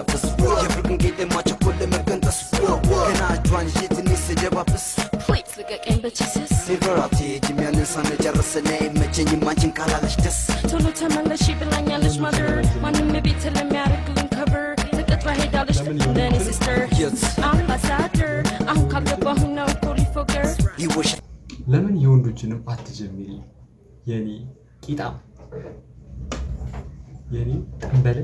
ተናፈስ የፍቅርን ጌጤ ማቸኮል ለመገንጠስ ገና እጇን ይዤትን ስደባብስ ልቀቀኝ በቺስስ ሲቨራቲ ጅሚያንን ሳንጨርስ ላይ መቸኝም አንቺን ካላለች ደስ ቶሎ ተመለሽ ብላኛለች ማደር ማንም ቤት ለሚያደርግልን ከበር ተቀጥራ ሄዳለች እንደኔ ሲስተር አምባሳደር አሁን ካልገባሁ ነው ፖሊፎገር ይወሽ ለምን የወንዶችንም አትጀምሪ የኔ ቂጣም የኔ እንበለ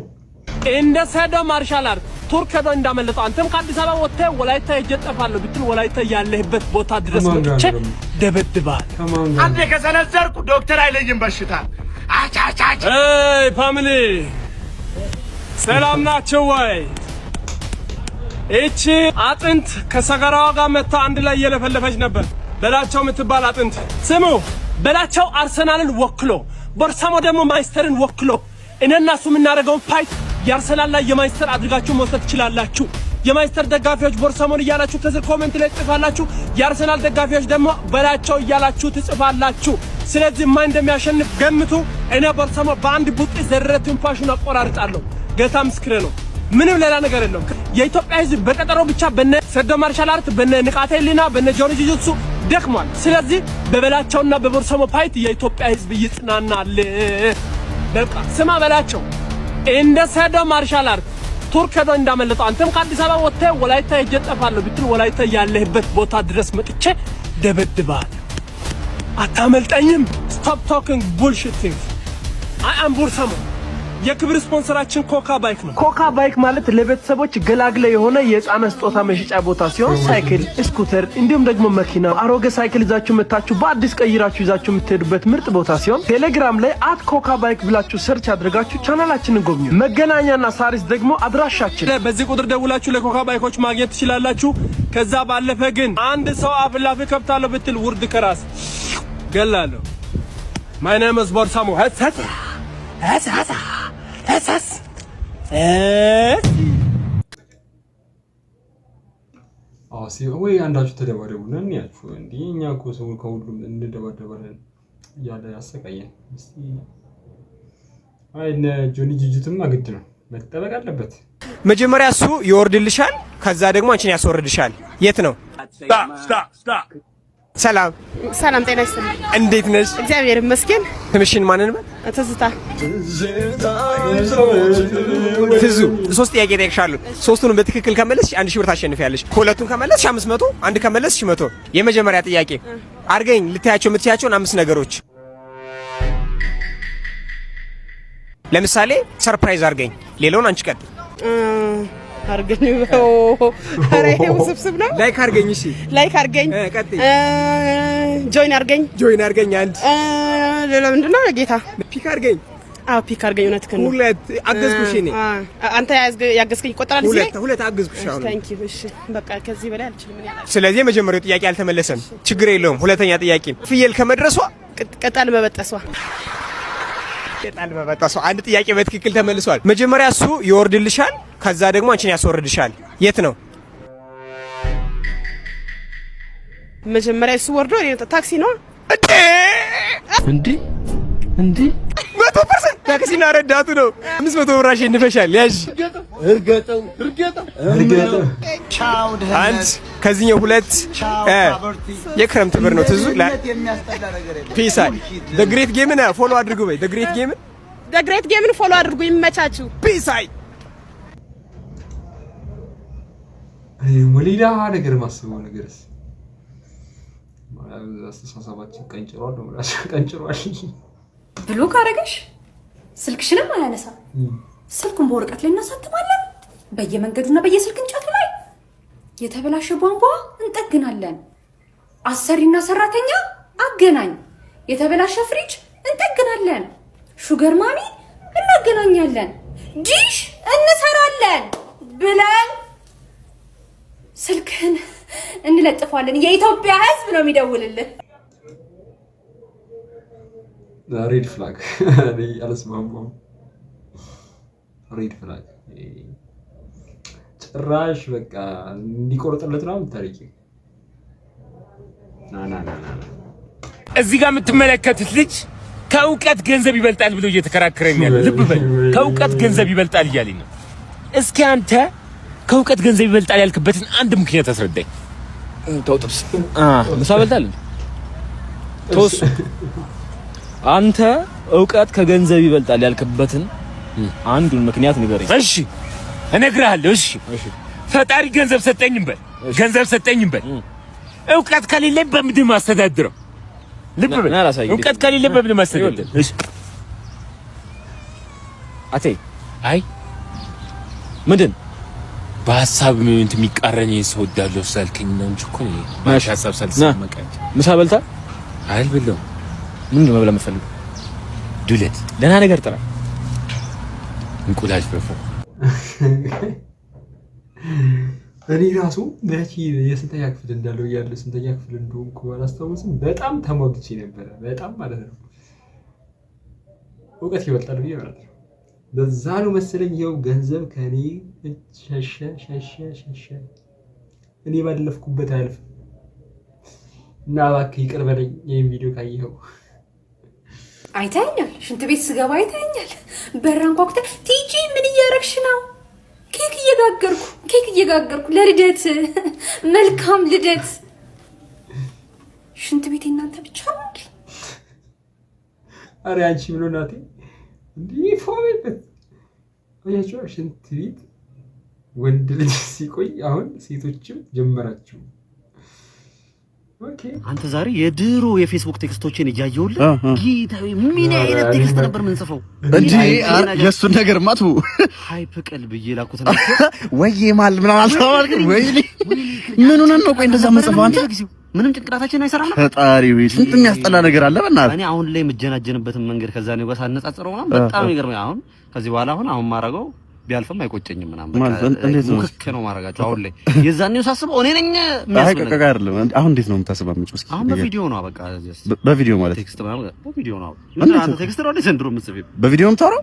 እንደ ሰዶ ማርሻል አርት ቱርክ ሄዶ እንዳመለጠው አንተም ከአዲስ አበባ ወጥተህ ወላይታ ሄጄ እጠፋለሁ ብትል ወላይታ ያለህበት ቦታ ድረስ መጥቼ ደበድባል። አንዴ ከሰነዘርኩ ዶክተር አይለይም በሽታ። አቻቻች ኤይ ፋሚሊ ሰላም ናችሁ ወይ? እቺ አጥንት ከሰገራዋ ጋር መታ አንድ ላይ እየለፈለፈች ነበር። በላቸው የምትባል አጥንት ስሙ። በላቸው አርሰናልን ወክሎ ቦርሳሞ ደግሞ ማንቸስተርን ወክሎ እኔና እሱ የምናደርገውን ፋይት የአርሰናል ላይ የማንቸስተር አድርጋችሁ መውሰድ ትችላላችሁ። የማንቸስተር ደጋፊዎች ቦርሳሞን እያላችሁ ከስር ኮሜንት ላይ ጽፋላችሁ። የአርሰናል ደጋፊዎች ደግሞ በላቸው እያላችሁ ትጽፋላችሁ። ስለዚህ ማን እንደሚያሸንፍ ገምቱ። እኔ ቦርሳሞ በአንድ ቡጢ ዘረረ ትንፋሹን አቆራርጣለሁ። ጌታ ምስክሬ ነው። ምንም ሌላ ነገር የለውም። የኢትዮጵያ ሕዝብ በቀጠሮ ብቻ በነ ሰዶ ማርሻል አርት በነ ንቃተ ህሊና በነ ጆኒ ጁጁትሱ ደክሟል። ስለዚህ በበላቸውና በቦርሳሞ ፋይት የኢትዮጵያ ሕዝብ ይጽናናል። በቃ ስማ በላቸው እንደ ሰዶ ማርሻል አርት ቱርክ ሄዶ እንዳመለጠው አንተም ከአዲስ አበባ ወጥተህ ወላይታ ሄጄ እጠፋለሁ ብትል ወላይታ ያለህበት ቦታ ድረስ መጥቼ ደበድባል። አታመልጠኝም። ስቶፕ ቶኪንግ ቡልሺት ቲንግስ። አይ አም ቦርሳሞ። የክብር ስፖንሰራችን ኮካ ባይክ ነው። ኮካ ባይክ ማለት ለቤተሰቦች ገላግለ የሆነ የህፃናት ስጦታ መሸጫ ቦታ ሲሆን ሳይክል፣ ስኩተር እንዲሁም ደግሞ መኪና፣ አሮጌ ሳይክል ይዛችሁ መታችሁ በአዲስ ቀይራችሁ ይዛችሁ የምትሄዱበት ምርጥ ቦታ ሲሆን ቴሌግራም ላይ @ኮካ ባይክ ብላችሁ ሰርች አድርጋችሁ ቻናላችንን ጎብኙ። መገናኛና ሳሪስ ደግሞ አድራሻችን። በዚህ ቁጥር ደውላችሁ ለኮካ ባይኮች ማግኘት ትችላላችሁ። ከዛ ባለፈ ግን አንድ ሰው አፍላፊ ከብታለሁ ብትል ውርድ ከራስ ገላለሁ። ማይ ኔም ኢዝ ቦርሳሞ ሀሳስ ወይ አንዳችሁ ተደባደቡ ነን ያልኩ እንዴ? እኛ እኮ ሰው ከሁሉም እንደደባደባለን ያለ ያሰቃየን። እስቲ አይ እነ ጆኒ ጁጁትም ግድ ነው መጠበቅ አለበት። መጀመሪያ እሱ ይወርድልሻል፣ ከዛ ደግሞ አንቺን ያስወርድሻል። የት ነው? ሰላም ሰላም፣ ጤና ይስጥልኝ። እንዴት ነሽ? እግዚአብሔር ይመስገን። ትምሽን ማንን ነው? ትዝታ። ትዙ 3 ጥያቄ ጠይቅሻለሁ። 3ቱንም በትክክል ከመለስሽ 1000 ብር ታሸንፊያለሽ። ሁለቱን ከመለስሽ 500፣ አንድ ከመለስሽ 100። የመጀመሪያ ጥያቄ አርገኝ ልታያቸው የምትያቸውን 5 ነገሮች። ለምሳሌ ሰርፕራይዝ አርገኝ፣ ሌላውን አንቺ ቀጥ አርገኝ። አረ ይሄ ውስብስብ ነው። ላይክ አርገኝ። እሺ ላይክ አርገኝ። ቀጥይ። ጆይን አርገኝ። ጆይን አርገኝ። አንድ ሌላ ምንድነው? ጌታ ፒክ አርገኝ። አዎ ፒክ አርገኝ። እውነትህን ነው። ሁለት አገዝኩሽ። እኔ አንተ ያገዝከኝ ይቆጠራል። ሁለት አገዝኩሽ። አሁን ታንክ ዩ። እሺ በቃ ከዚህ በላይ አልችልም እኔ። ስለዚህ የመጀመሪያው ጥያቄ አልተመለሰም። ችግር የለውም። ሁለተኛ ጥያቄ ፍየል ከመድረሷ ቅጠል መበጠሷ። ቅጠል መበጠሷ። አንድ ጥያቄ በትክክል ተመልሷል። መጀመሪያ እሱ ይወርድልሻል፣ ከዛ ደግሞ አንቺን ያስወርድሻል። የት ነው? መጀመሪያ እሱ ወርዶ ታክሲ ነው እንዴ? 100% ታክሲና ረዳቱ ነው። 500 ብር አሸንፈሻል። ያዥ። እርገጠው አንድ ከዚህኛው 2 የክረምት ብር ነው። ትዙ ፒስ አይ ዘ ግሬት ጌምን ፎሎ አድርጉ በይ። ዘ ግሬት ጌምን ፎሎ አድርጉ። ይመቻችሁ። ፒስ አይ ሌላ ነገር ማስበው ነገርስ አስተሳሰባችን ቀንጭሯል ነው ማለት ቀንጭሯል። ብሎክ አረገሽ ስልክሽንም አያነሳ። ስልኩን በወረቀት ላይ እናሳትማለን፣ በየመንገዱና በየስልክ እንጨቱ ላይ የተበላሸ ቧንቧ እንጠግናለን። አሰሪና ሰራተኛ አገናኝ፣ የተበላሸ ፍሪጅ እንጠግናለን። ሹገር ማሚ እናገናኛለን፣ ዲሽ እንሰራለን ብለን ስልክህን እንለጥፋለን። የኢትዮጵያ ሕዝብ ነው የሚደውልልህ። ሬድ ፍላግ አለስማማም። ሬድ ፍላግ ጭራሽ በቃ እንዲቆርጥለት ነው የምታረቂው። ና እዚህ ጋር የምትመለከቱት ልጅ ከእውቀት ገንዘብ ይበልጣል ብሎ እየተከራከረኛል። ልብ በል፣ ከእውቀት ገንዘብ ይበልጣል እያለኝ ነው። እስኪ አንተ ከእውቀት ገንዘብ ይበልጣል ያልክበትን አንድ ምክንያት አስረዳኝ። ተውጥብስ ምሳ በልታል ተውስ አንተ እውቀት ከገንዘብ ይበልጣል ያልክበትን አንዱን ምክንያት ንገረኝ። እሺ እነግርሃለሁ። እሺ ፈጣሪ ገንዘብ ሰጠኝም በል እውቀት ከሌለኝ በምንድን ማስተዳድረው? ልብ በል እውቀት ከሌለኝ በምንድን ማስተዳድረው? እሺ አቴ አይ ምንድን በሐሳብ ምን የሚቃረኝ ሰው እንዳለው ሳልከኝ ነው እንጂ እኮ ነው ማሽ ሐሳብ ሳልሰማቀኝ ምሳ በልታ አልበላው። ምንድን ነው መብላት የምትፈልገው? ዱለት ደህና ነገር ጥራ። እንቁላል ፍርፍር እኔ ራሱ መቼ የስንተኛ ክፍል እንዳለው ያለ ስንተኛ ክፍል እንደሆንኩ አላስታውስም። በጣም ተሟግቼ ነበረ። በጣም ማለት ነው እውቀት ይበልጣል ብዬ ማለት ነው። በዛ ነው መሰለኝ ይኸው ገንዘብ ከኔ ሸሸ። እኔ ባለፍኩበት አያልፍም እና እባክህ ይቅር በለኝ። ይሄን ቪዲዮ ካየኸው አይተኸኛል። ሽንት ቤት ስገባ አይተኸኛል። በራን ኳኩተ ቲጂ ምን እያረግሽ ነው? ኬክ እየጋገርኩ ለልደት መልካም ልደት። ሽንት ቤት እናንተ ብቻ ነው። አረ አንቺ ምን ሆናቴ እንዴ ፎርበት አያችሁ። ሽንት ቤት ወንድ ልጅ ሲቆይ አሁን ሴቶችም ጀመራችሁ። ኦኬ አንተ ዛሬ የድሮ የፌስቡክ ቴክስቶችን እያየሁልህ ጌታዬ ምን አይነት ቴክስት ነበር የምንጽፈው እንዴ? የሱን ነገር ማቱ ሃይፕ ቀልብ እየላኩት ነው ወይ ማል ምናምን አልተባልክም ወይ? ምን ሆነን ነው ቆይ እንደዛ መጽፈው? አንተ ምንም ጭንቅላታችን አይሰራም ነው ፈጣሪ ወይ ስንት የሚያስጠላ ነገር አለ። በእናትህ እኔ አሁን ላይ የምጀናጀንበትን መንገድ ከዛ ነው ጋር ሳነጻጽረው ነው በጣም ይገርመኝ። አሁን ከዚህ በኋላ አሁን ማረገው ቢያልፍም አይቆጨኝም ምናምን በቃ ነው ማረጋቸው። አሁን ላይ የዛኔው ሳስበው እኔ ነኝ የሚያስፈልግ አይደለም። አሁን እንዴት ነው የምታስበው? እስኪ አሁን በቪዲዮ ነው በቃ በቪዲዮ ማለት ቴክስት ማለት በቪዲዮ ነው። ምን አንተ ቴክስት ነው ዘንድሮ የምትጽፈው? በቪዲዮ የምታወራው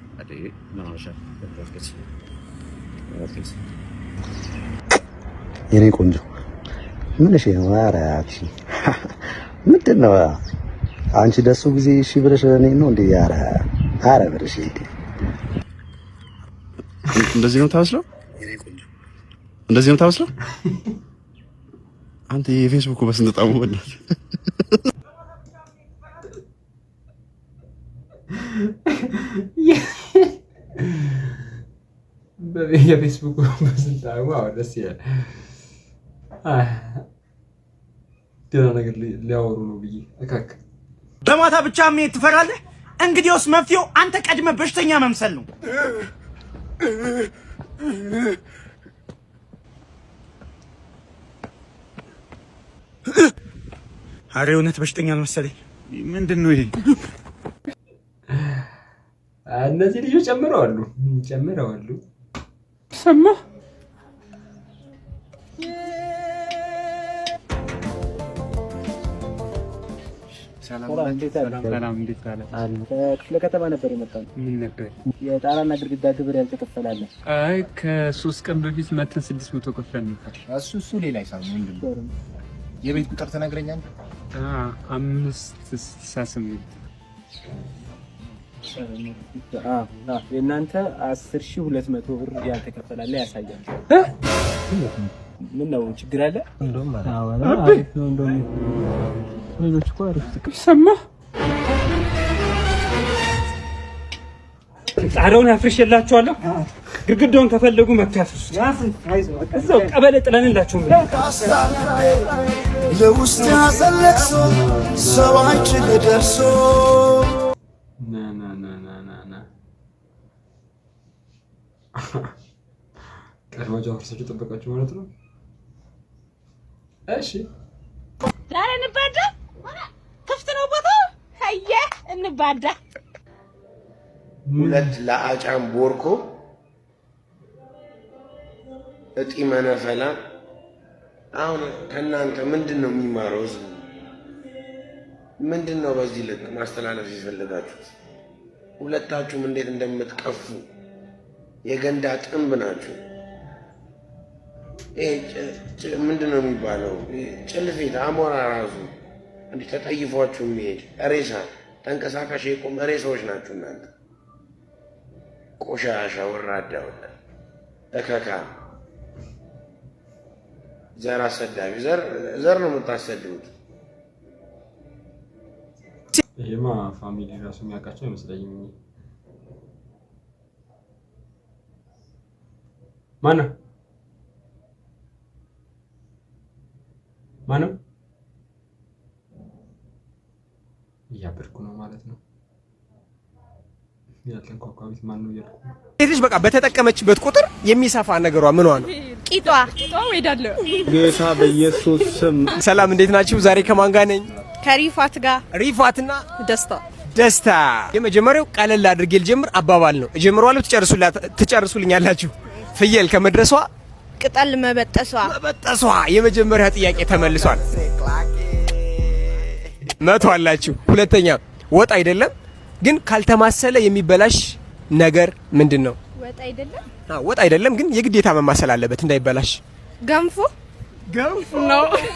የኔ ቆንጆ ምን እሺ ነው? ኧረ አክሽ ምንድን ነው አንቺ ደሱ ጊዜ እሺ ብለሽ እኔ ነው እንዴ? ኧረ ብለሽ እንደዚህ ነው ታስለው? እንደዚህ ነው ታስለው? አንተ የፌስቡክ በስንት ጣሙ ወላሂ የፌስቡክ በስንት ጣሙ ደስ ይላል። ደህና ነገር ሊያወሩ ነው ብዬ እካክ በማታ ብቻ ምን ትፈራለህ? እንግዲያውስ መፍትሄው አንተ ቀድመህ በሽተኛ መምሰል ነው። አሬ እውነት በሽተኛ አልመሰለኝ። ምንድን ነው ይሄ? እነዚህ ልጆች ጨምረዋሉ። ሰማ ሰላም እንዴት አለ? ክፍለ ከተማ ነበር የመጣው። ምን ነበር? የጣራና ግድግዳ ግብር ያልተከፈላለ። አይ ከ3 ቀን በፊት መተን 600 ከፍለን ነበር። እሱ ሌላ ሂሳብ ነው። ምንድን ነው የቤት ቁጥር ትነግረኛለህ? 568 የእናንተ 10200 ብር ያልተከፈላለ ያሳያል። ምን ነው ችግር አለ? አሪፍ ነው እንደውም ሌሎች እኮ አሪፍ ጥቅም ሰማ። ጣራውን አፍርሼላችኋለሁ። ግድግዳውን ከፈለጉ መካፈስ እዛው ቀበሌ ጥለንላችሁ ለውስጥ ያዘለቅሶ ሰዋችን ደርሶ ቀድማችሁ አፍርሳችሁ ጠበቃችሁ ማለት ነው። እሺ ዛሬ እንባዳ ክፍት ነው ቦታው። አየ እንባዳ ሁለት ለአጫም ቦርኮ እጢ መነፈላ። አሁን ከእናንተ ምንድን ነው የሚማረው ህዝቡ? ምንድን ነው በዚህ ልክ ማስተላለፍ ይፈልጋችሁት? ሁለታችሁም እንዴት እንደምትቀፉ የገንዳ ጥንብ ናችሁ። ምንድን ነው የሚባለው? ጭልፊት አሞራ ራሱ እንዲህ ተጠይፏችሁ የሚሄድ ሬሳ፣ ተንቀሳቃሽ የቆመ ሬሳዎች ናችሁ እናንተ። ቆሻሻ ወራዳ ወላሂ እከካ ዘር አሰዳቢ ዘር ነው የምታሰድቡት። ይሄማ ፋሚሊ ራሱ የሚያውቃቸው አይመስለኝም። ማነው እያበድኩ ነው ማለት ነው። ያልተንኳኳቢት ማነው እያልኩ ነው። ሴትሽ በቃ በተጠቀመችበት ቁጥር የሚሰፋ ነገሯ ምኗ ነው? ቂጧ ወይዳለው። ጌታ በኢየሱስ ስም ሰላም፣ እንዴት ናችሁ? ዛሬ ከማን ጋር ነኝ? ከሪፋት ጋር። ሪፋትና ደስታ። የመጀመሪያው ቀለል አድርጌ ልጀምር አባባል ነው። እጀምራለሁ፣ ትጨርሱልኛላችሁ። ፍየል ከመድረሷ ቅጠል መበጠሷ። የመጀመሪያ ጥያቄ ተመልሷል። 100 አላችሁ። ሁለተኛ ወጥ አይደለም ግን ካልተማሰለ የሚበላሽ ነገር ምንድነው? ወጥ አይደለም ግን የግዴታ መማሰል አለበት እንዳይበላሽ። ገንፎ ነው።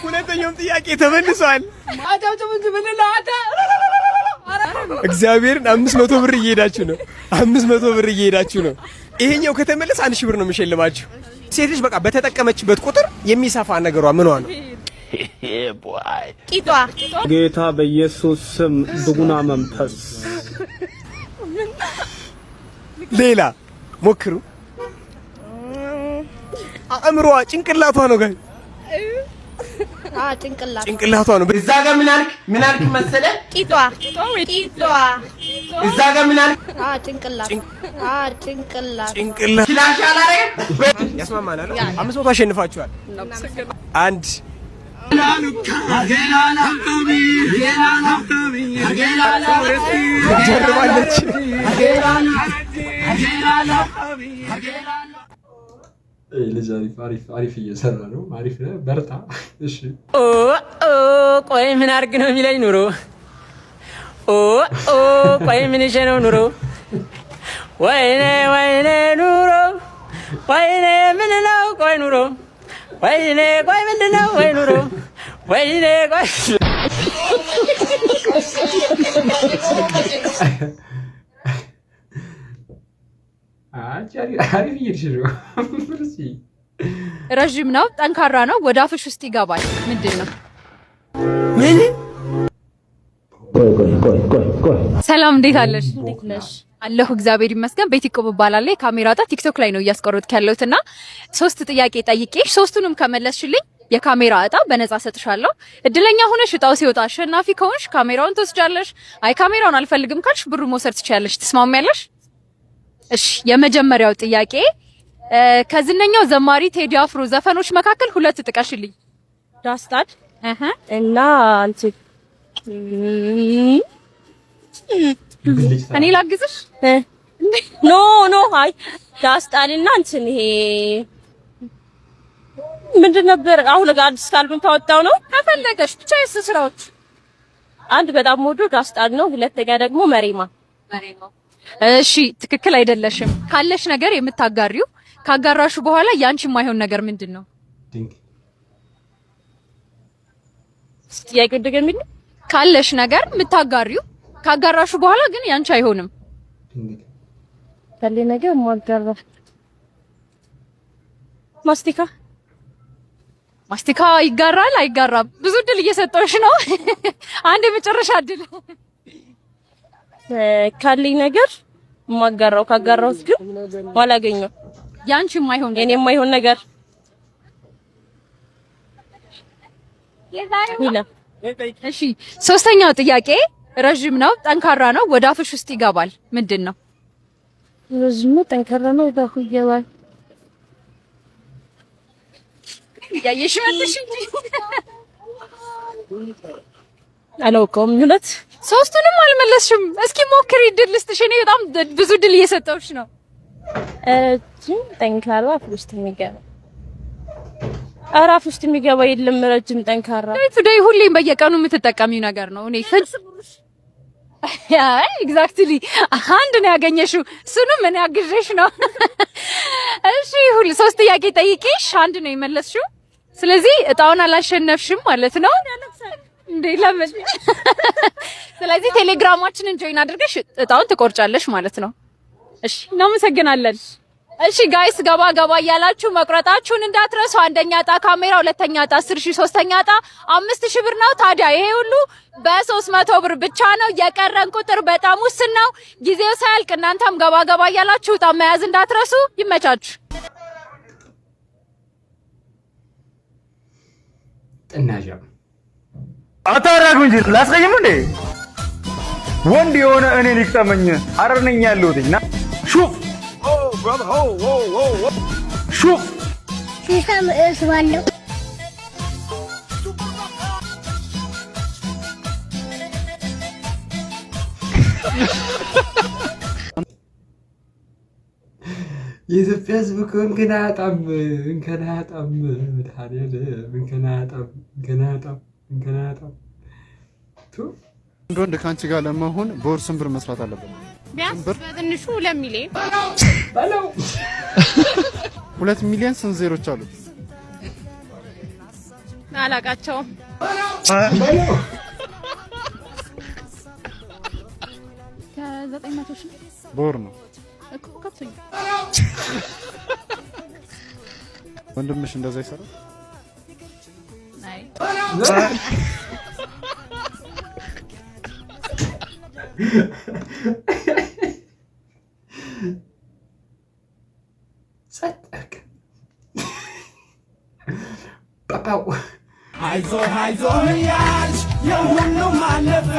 ሁለተኛው ጥያቄ ተመልሷል። እግዚአብሔርን 500 ብር እየሄዳችሁ ነው። 500 ብር እየሄዳችሁ ነው። ይሄኛው ከተመለሰ 1000 ብር ነው የምሸልማችሁ። ሴት ልጅ በቃ በተጠቀመችበት ቁጥር የሚሰፋ ነገሯ ምኗ ነው? ቂጧ። ጌታ በኢየሱስ ስም ብጉና መንፈስ። ሌላ ሞክሩ። አእምሮዋ ጭንቅላቷ ነው ጋር ጭንቅላቷ ነው። እዛ ጋር ምን አልክ መሰለ? ቂጧ። እዛ ጋር ምን አልክ? ጭንቅላት። ክላሽ አላረገ ያስማማናል። 500 አሸንፋችኋል። አንድ ጀርባለች። ልጅ አሪፍ እየሰራ ነው። አሪፍ ነው፣ በርታ። እሺ ቆይ ምን አድርግ ነው የሚለኝ ኑሮ? ቆይ ምን ይዤ ነው ኑሮ? ወይኔ ኑሮ፣ ወይኔ ምን ነው ቆይ ኑሮ፣ ወይኔ ቆይ ምንድን ነው ወይ ኑሮ፣ ወይኔ ቆይ ረዥም ነው፣ ጠንካራ ነው፣ ወደ አፍሽ ውስጥ ይገባል። ምንድን ነው? ምን? ሰላም፣ እንዴት አለሽ? እንዴት ነሽ? አለሁ እግዚአብሔር ይመስገን። ቤት ይቆም እባላለሁ። ካሜራ ጣ ቲክቶክ ላይ ነው እያስቀረጥኩ ያለሁትና 3 ጥያቄ ጠይቄሽ 3ቱንም ከመለስሽልኝ የካሜራ እጣ በነፃ ሰጥሻለሁ። እድለኛ ሆነሽ እጣው ሲወጣ አሸናፊ ከሆንሽ ካሜራውን ትወስጃለሽ። አይ ካሜራውን አልፈልግም ካልሽ ብሩ መውሰድ ትችያለሽ። ትስማሚያለሽ? እሺ፣ የመጀመሪያው ጥያቄ ከዝነኛው ዘማሪ ቴዲ አፍሮ ዘፈኖች መካከል 2 ጥቀሽልኝ። ዳስታድ እና አንቺ እኔ ላግዝሽ? ኖ አይ ዳስታድና እንትን ይሄ ምንድን ነበር? አሁን አዲስ አልበም ታወጣው ነው። ከፈለገሽ ብቻ ስራዎች አንድ በጣም ወዶ ዳስታድ ነው። ሁለተኛ ደግሞ መሪማ። እሺ ትክክል አይደለሽም። ካለሽ ነገር የምታጋሪው ካጋራሹ በኋላ ያንቺ የማይሆን ነገር ምንድን ነው? ጥያቄው ደግሞ ካለሽ ነገር የምታጋሪው ካጋራሹ በኋላ ግን ያንቺ አይሆንም። ካለ ነገር ማጋራ ማስቲካ ይጋራል አይጋራም? ብዙ እድል እየሰጠሽ ነው። አንድ የመጨረሻ እድል። ካለኝ ነገር ማጋራው ካጋራውስ ግን ማላገኘው ያንቺ የማይሆን የኔ የማይሆን ነገር እሺ፣ 3ኛው ጥያቄ ረዥም ነው፣ ጠንካራ ነው፣ ወደ አፍሽ ውስጥ ይገባል። ምንድን ነው? ረዥም ነው፣ ጠንካራ ነው፣ ወደ አፍሽ ይገባል። ያየሽ መልሽ እንጂ አላውቀውም። ሁለት 3ቱንም አልመለስሽም። እስኪ ሞክሪ፣ ድል ልስጥሽ። እኔ በጣም ብዙ ድል እየሰጠሁሽ ነው። ጠንካራ አፍ ውስጥ የሚገባ አፍ ውስጥ የሚገባ የለም። ረጅም ጠንካራ ቱዴይ ሁሌም በየቀኑ የምትጠቀሚው ነገር ነው። እኔ አይ ኤግዛክትሊ አንድ ነው ያገኘሽው። እሱንም እኔ አግዤሽ ነው። እሺ 3 ጥያቄ ጠይቄሽ አንድ ነው የመለስሽው። ስለዚህ እጣውን አላሸነፍሽም ማለት ነው እንዴ? ለምን? ስለዚህ ቴሌግራማችንን ጆይን አድርገሽ እጣውን ትቆርጫለሽ ማለት ነው። እሺ እናመሰግናለን። እሺ ጋይስ ገባ ገባ እያላችሁ መቁረጣችሁን እንዳትረሱ። አንደኛ ዕጣ ካሜራ፣ ሁለተኛ ዕጣ 10000፣ ሶስተኛ ዕጣ 5000 ብር ነው። ታዲያ ይሄ ሁሉ በ300 ብር ብቻ ነው። የቀረን ቁጥር በጣም ውስን ነው። ጊዜው ሳያልቅ እናንተም ገባ ገባ እያላችሁ ዕጣ መያዝ እንዳትረሱ። ይመቻችሁ። ጥናጃ አታራግም እንጂ ላስቀይም እንዴ? ወንድ የሆነ እኔን ይቅጠመኝ። ሐረር ነኝ ያለሁት ና ሹፍ ሹፍ ሲስተም እስ ባለው የኢትዮጵያ ሕዝብ እኮ እንከና ያጣም አንድ ወንድ ከአንቺ ጋር ለመሆን በወር ስንት ብር መስራት አለበት? ቢያንስ በትንሹ 2 ሚሊዮን ባለው 2 ሚሊዮን ስንት ዜሮች አሉት? አላቃቸውም። ከ900 ሺህ በወር ነው እኮ ከፍቶኝ። ወንድምሽ እንደዛ ይሰራል? አይ ጸጥቅ ፓፓው አይዞህ አይዞህ ያልሽ የሁሉም አለፈ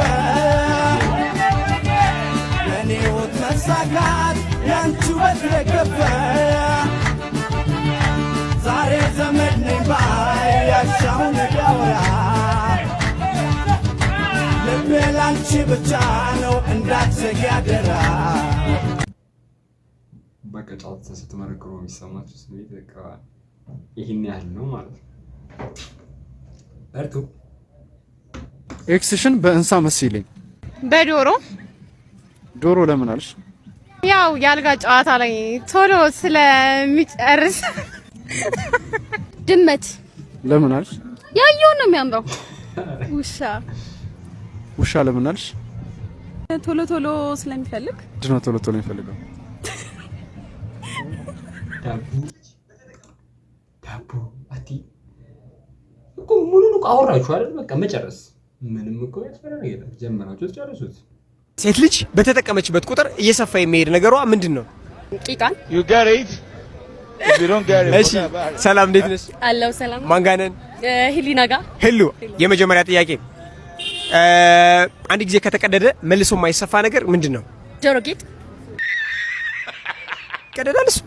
ለኔ ወት መሳካት ያንቺ ወደገፈ ዛሬ ዘመድ ነኝ ባይ ያሻውን ያወራ ልቤ ላንቺ ብቻ ነው እንዳትዘጊ አደራ። በቃ ጫት ስትመረቅሩ የሚሰማችሁ ስሜት በቃ ይሄን ያህል ነው ማለት ነው። በርቱ። ኤክስሽን በእንሳ መስይልኝ። በዶሮ ዶሮ ለምን አልሽ? ያው ያልጋ ጨዋታ ላይ ቶሎ ስለሚጨርስ። ድመት ለምን አልሽ? ያየው ነው የሚያምረው። ውሻ ለምን አልሽ? ቶሎ ቶሎ ስለሚፈልግ። ድኖ ቶሎ ቶሎ የሚፈልገው ዳቦ አቲ እኮ ሙሉን እኮ አወራችሁ አይደል? በቃ መጨረስ ምንም እኮ ያስፈራ ነገር የለም። ጀመራችሁት ጨርሱት። ሴት ልጅ በተጠቀመችበት ቁጥር እየሰፋ የሚሄድ ነገሯ ምንድን ነው? ቂጣን። You get it? If you don't get it, እሺ ሰላም፣ እንዴት ነሽ? አለው ሰላም። ማን ጋር ነን? ሂሊና ጋር። ሄሉ፣ የመጀመሪያ ጥያቄ አንድ ጊዜ ከተቀደደ መልሶ የማይሰፋ ነገር ምንድን ነው? ጆሮ ጌጥ። ቀደዳል እሱ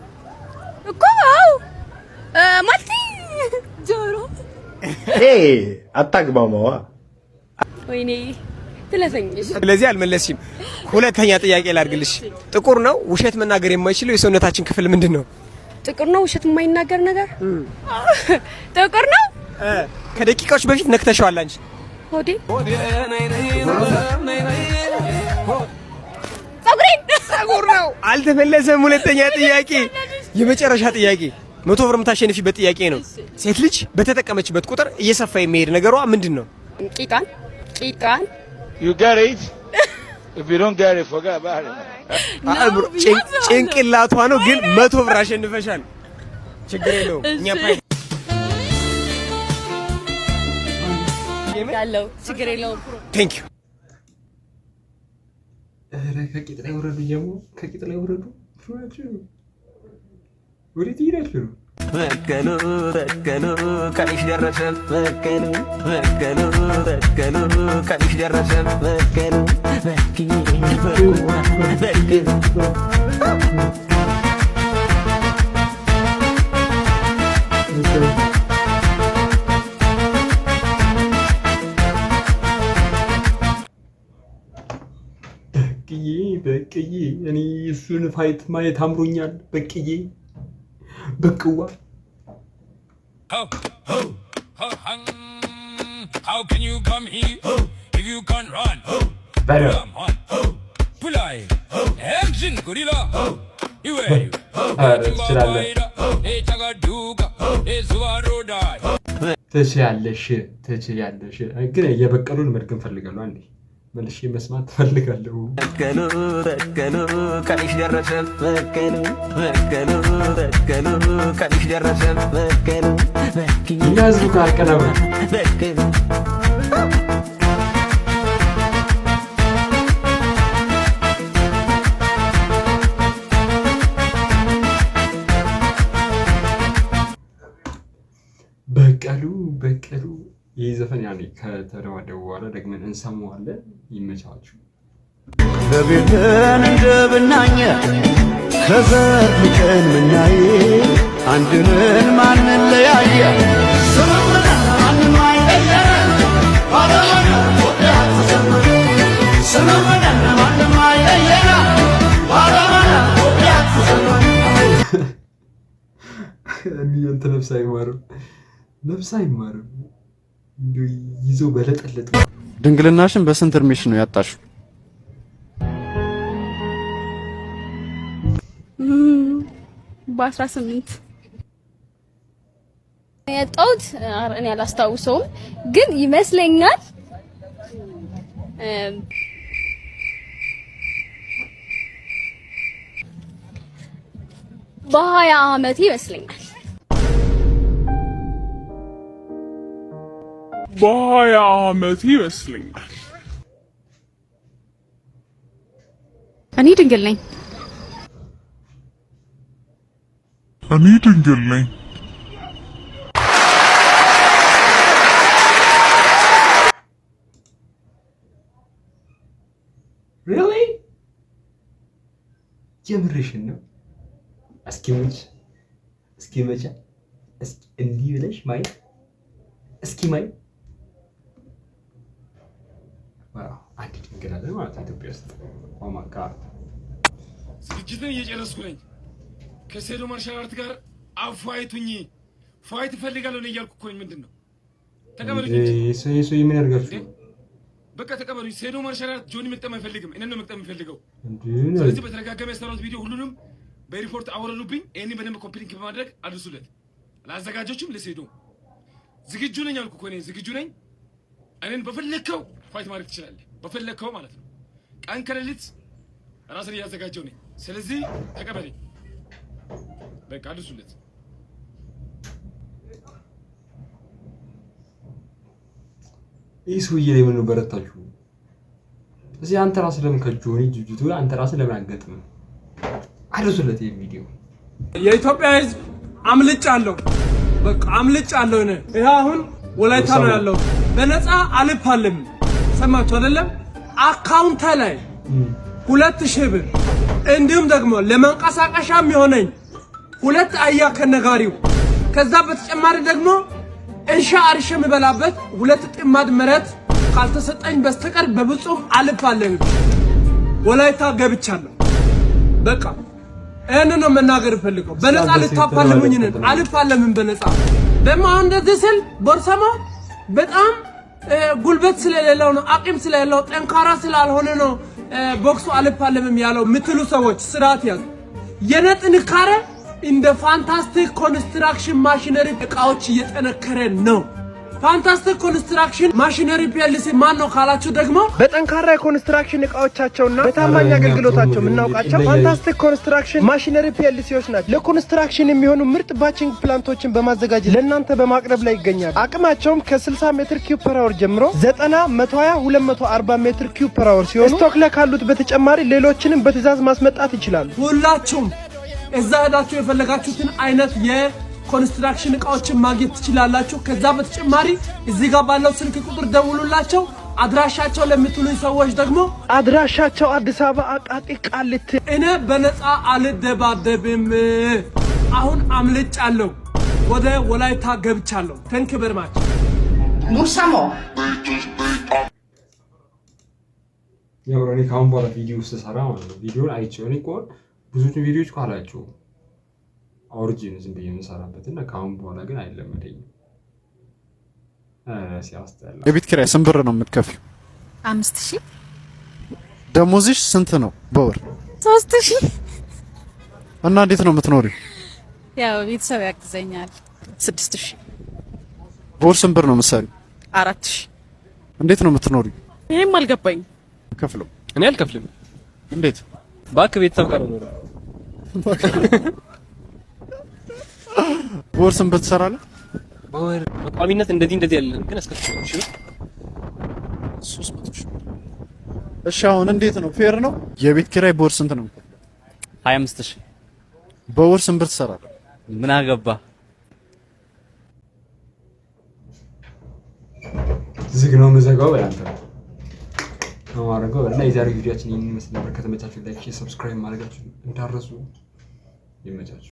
እኮ አው ማልቲ ጆሮ አታግባማዋ። ወይኔ ትለፈኝሽ። ስለዚህ አልመለስሽም። ሁለተኛ ጥያቄ ላድርግልሽ። ጥቁር ነው ውሸት መናገር የማይችለው የሰውነታችን ክፍል ምንድን ነው? ጥቁር ነው ውሸት የማይናገር ነገር ጥቁር ነው። ከደቂቃዎች በፊት ነክተሽዋል አንቺ። ሆዴ ጸጉር ነው። አልተመለሰም። ሁለተኛ ጥያቄ፣ የመጨረሻ ጥያቄ፣ 100 ብር የምታሸንፊበት ጥያቄ ነው። ሴት ልጅ በተጠቀመችበት ቁጥር እየሰፋ የሚሄድ ነገሯ ምንድን ነው? ቂጣን። ቂጣን። You get it? If you don't get it, forget about it. ጭንቅላቷ ነው። ግን 100 ብር አሸንፈሻል። ችግር የለውም። እኛ ፓይ ያለው ችግር የለውም። ቴንክ ዩ። ኧረ ከቂጥ ላይ ወረዱ። ጀሞ ከቂጥ ላይ ወረዱ። ወዴት ሄዳችሁ? በቀሉ ቀንሽ ደረሰ። በቀሉ ቀንሽ ደረሰ። በቀሉ በቅዬ እኔ እሱን ፋይት ማየት አምሮኛል። በቅዬ በቅዋ How can you come here if you can't run? Better. Come on. Pulai. Action gorilla. You ready? ትችያለሽ። ግን የበቀሉን መድገም ፈልጋለሁ። አንዴ መልሼ መስማት ፈልጋለሁ። በከሉ በከሉ ቀንሽ ደረሰ በከሉ በከሉ በከሉ ቀንሽ ደረሰ በከሉ እኛ ህዝቡ ካልቀረበ በከሉ በቀሉ ይህ ዘፈን ያኔ ከተደዋደቡ በኋላ ደግመን እንሰማዋለን። ይመቻችሁ። በቤተን እንደብናኘ ከዘርቀን ምናይ አንድንን ማንን ለያየ ስምምነ ማንም አይለየን ባለመነ ወዲያ ተሰምነ ስምምነ ማንም አይለየን ባለመነ ወዲያ ተሰምነ እንት ነፍስ አይማርም እንዲሁ ይዞ በለጠለጥ። ድንግልናሽን በስንት እድሜሽ ነው ያጣሽው? በ18 ያጣሁት እኔ አላስታውሰውም፣ ግን ይመስለኛል በ20 ዓመቴ ይመስለኛል። በ20 ዓመቴ ይመስለኛል። እኔ ድንግል ነኝ። Really? የምርሽን ነው? እስኪ መቼ እንዲህ ብለሽ ማይ እስኪ ማይ ዋው አንድ ድንግል አለ ማለት ኢትዮጵያ ውስጥ። ኦ ማይ ጋድ ዝግጅትን እየጨረስኩ ነኝ። ከሴዶ ማርሻል አርት ጋር አፋይቱኝ ፋይት እፈልጋለሁ ነው እያልኩ እኮ ነኝ። ምንድነው ተቀበሉኝ እንጂ እሱ ምን ያርጋችሁ? በቃ ተቀበሉኝ። ሴዶ ማርሻል አርት ጆኒ መቅጠም አይፈልግም፣ እኔን ነው መቅጠም የሚፈልገው። እንዴ ስለዚህ በተረጋጋሚ ያሰራሁት ቪዲዮ ሁሉንም በሪፖርት አወረዱብኝ። እኔን በደንብ ኮምፕሊንክ በማድረግ አድርሱለት፣ ለአዘጋጆችም ለሴዶ። ዝግጁ ነኝ አልኩ እኮ እኔ ዝግጁ ነኝ። እኔን በፈለከው ፋይት ማድረግ ትችላለህ፣ በፈለከው ማለት ነው። ቀን ከሌሊት ራስን እያዘጋጀው ነኝ። ስለዚህ ተቀበለኝ፣ በቃ አድርሱለት። ይህ ሰውዬ ላይ ምን በረታችሁ? እዚህ አንተ ራስህ ለምን ከጆኒ ጁጁቱ አንተ ራስህ ለምን አገጥም? አድርሱለት ይሄን ቪዲዮ። የኢትዮጵያ ሕዝብ አምልጫለሁ፣ በቃ አምልጫለሁ። እኔ ይሄ አሁን ወላይታ ነው ያለው። በነፃ አልፋለም። ሰማችሁ አይደለም? አካውንት ላይ 2000 ብር እንዲሁም ደግሞ ለመንቀሳቀሻ የሚሆነኝ 2 አህያ ከነጋሪው፣ ከዛ በተጨማሪ ደግሞ እርሻ አርሼ የምበላበት 2 ጥማድ መሬት ካልተሰጠኝ በስተቀር በብጹም አልፋለም። ወላይታ ገብቻለሁ። በቃ እኔ ነው መናገር ፈልገው። በነፃ ልታፋልሙኝ ነን። አልፋለምን በነፃ ደግሞ እንደዚህ ስል ቦርሰማ በጣም ጉልበት ስለሌለው ነው፣ አቅም ስለሌለው ጠንካራ ስላልሆነ ነው ቦክሱ አልፋለምም ያለው ምትሉ ሰዎች ስርዓት ያዙ። የኔ ጥንካሬ እንደ ፋንታስቲክ ኮንስትራክሽን ማሽነሪ እቃዎች እየጠነከረ ነው። ፋንታስቲክ ኮንስትራክሽን ማሽነሪ ፒኤልሲ ማን ነው ካላችሁ ደግሞ በጠንካራ የኮንስትራክሽን እቃዎቻቸውና በታማኝ አገልግሎታቸው የምናውቃቸው ፋንታስቲክ ኮንስትራክሽን ማሽነሪ ፒኤልሲዎች ናቸው። ለኮንስትራክሽን የሚሆኑ ምርጥ ባቺንግ ፕላንቶችን በማዘጋጀት ለእናንተ በማቅረብ ላይ ይገኛሉ። አቅማቸውም ከ60 ሜትር ኪዩብ ፐር አወር ጀምሮ 90፣ 120፣ 240 ሜትር ኪዩብ ፐር አወር ሲሆኑ ስቶክ ላይ ካሉት በተጨማሪ ሌሎችንም በትዕዛዝ ማስመጣት ይችላሉ። ሁላችሁም እዛ ሄዳችሁ የፈለጋችሁትን አይነት የኮንስትራክሽን እቃዎችን ማግኘት ትችላላችሁ። ከዛ በተጨማሪ እዚህ ጋር ባለው ስልክ ቁጥር ደውሉላቸው። አድራሻቸው ለምትሉኝ ሰዎች ደግሞ አድራሻቸው አዲስ አበባ አቃቂ ቃሊቲ። እኔ በነፃ አልደባደብም። አሁን አምልጫለሁ፣ ወደ ወላይታ ገብቻለሁ። ተንክ በርማች ሙሳሞ ያው እኔ ካሁን በኋላ ቪዲዮ ስሰራ ማለት ነው ቪዲዮን አይቼው እኔ እኮ ብዙ ቪዲዮዎች ካላችሁ ኦሪጂን ዝም ብዬ የምሰራበትና ካሁን በኋላ ግን አይለመደኝም። ሲያስጠላ። የቤት ኪራይ ስንት ብር ነው የምትከፍይው? 5000። ደሞዝሽ ስንት ነው በወር? 3000። እና እንዴት ነው የምትኖሪው? ያው ቤተሰብ ያግዘኛል። 6000። በወር ስንት ብር ነው የምትሰሪው? 4000። እንዴት ነው የምትኖሪው? ይሄም አልገባኝም። ከፍለው እኔ አልከፍልም። እንዴት? ባክ ቤተሰብ ጋር ነው። በወር ስንት ብር ትሰራለህ? በወር በቋሚነት እንደዚህ ያለን ግን እስከ 300 ሺህ። እሺ አሁን እንዴት ነው? ፌር ነው? የቤት ኪራይ በወር ስንት ነው? 25000። በወር ስንት ብር ትሰራለህ? ምን አገባ? ዝግ ነው መዘጋው በላንተ ነው ማረጋው። እና የዛሬ ቪዲዮአችን ይሄን ይመስል ነበር። ከተመቻችሁ ላይክ፣ ሰብስክራይብ ማድረጋችሁ እንዳትረሱ። ይመቻችሁ።